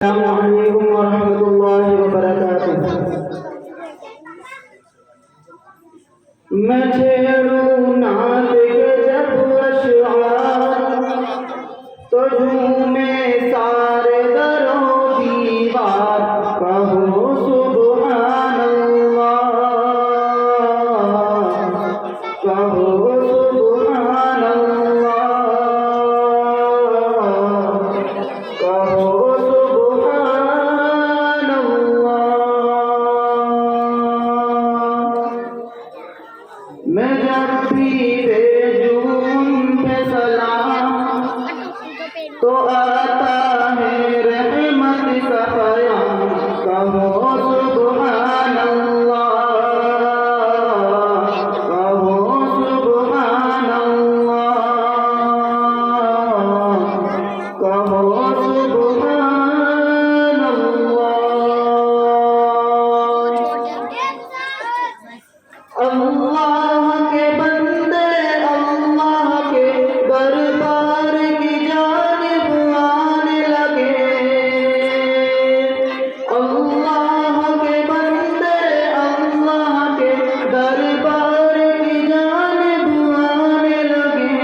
अस्सलामुअलैकुम वरहमतुल्लाहि वबरकातुह। मैं छेड़ूं नात के जब अशआर तो झूमे सारे दरो दीवार। कहो सुब्हान अल्लाह, कहो सुब्हान अल्लाह, कहो सुब्हान अल्लाह। मैं जब भी भेजूं उन पे सलाम तो आता है रहमत का पैगाम। कहो सुब्हान अल्लाह, कहो सुब्हान अल्लाह, कहो सुब्हान अल्लाह। अल्लाह के बंदे अल्लाह के दरबार की जानिब आने लगे। अल्लाह के बंदे अल्लाह के दरबार की जानिब आने लगे।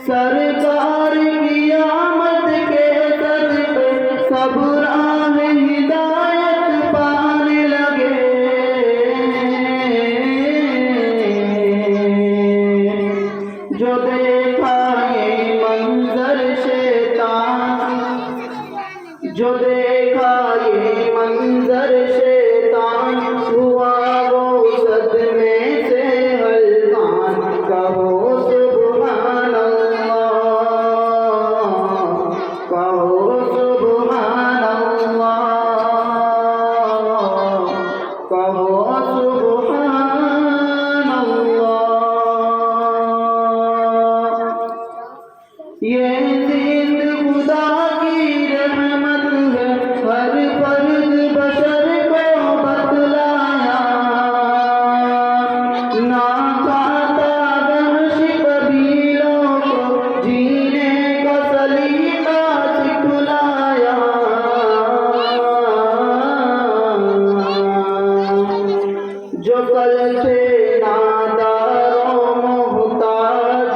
सरकार की आमद के सदक़े सब राह हिदायत पाने लगे। जो देखा ये मंजर शैतान, जो देखा ये मंजर शैतान, हुआ वो सदमे से हल्कान। कहो सुब्हान अल्लाह, कहो सुब्हान अल्लाह, कहो सुब्हान अल्लाह। ये जिंद खुदा की रहमत है, हर फर्द बशर को बतलाया। ना खाता वहश कबीलों को जीने का सलीका सिखलाया। जो कल थे नादारों मोहताज,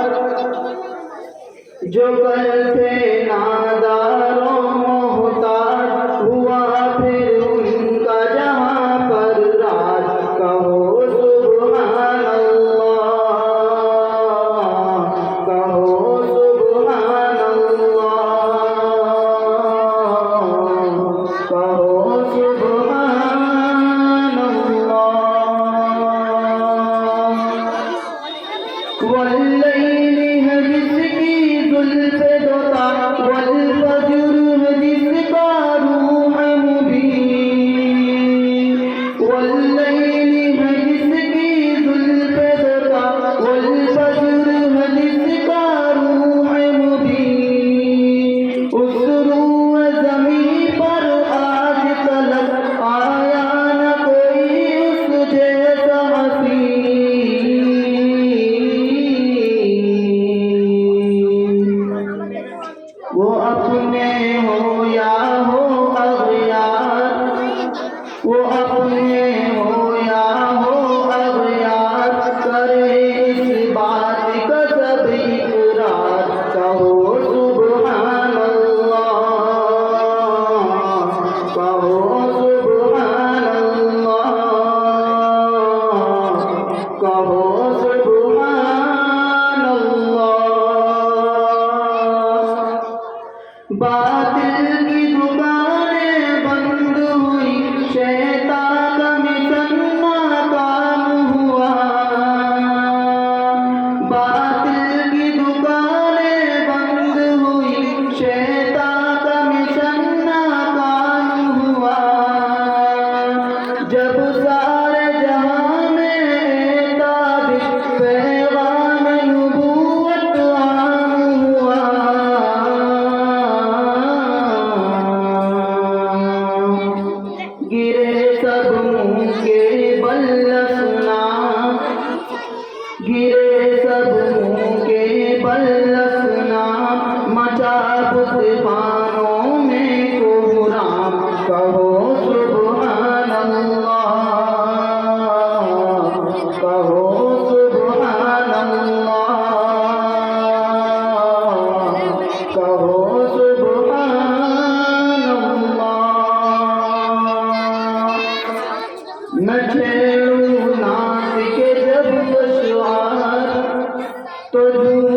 जो कल थे नादारों मोहताज, हुआ फिर उनका जहां पर राज। कहो सुब्हान अल्लाह, कहो सुब्हान अल्लाह, कहो सुब्हान अल्लाह। वल्लैली है जिसकी जुल्फ़े दोता, वल्फज्र है जिसका रूह मुबीन। वल्लैली है जिसकी जुल्फ़े दोता, वल्फज्र है जिसका रूह मुबीन। उस रूह ज़मीं पर आज तलक आया न कोई उस जैसा हसीन। वो अपने हो या हो अगयार, वो अपने हो या हो अगयार, करे इस बात का सब इकरार। कहो सुब्हान अल्लाह, कहो सुब्हान अल्लाह, कहो सुब्हान अल्लाह। बातिल की दुकानें बंद हुई, शैतान का मिशन नाकाम हुआ। बातिल की दुकानें बंद हुई, शैतान का मिशन नाकाम हुआ। जब सारे जहां में ताबिश पैगाम नबूवत आम हुआ। तो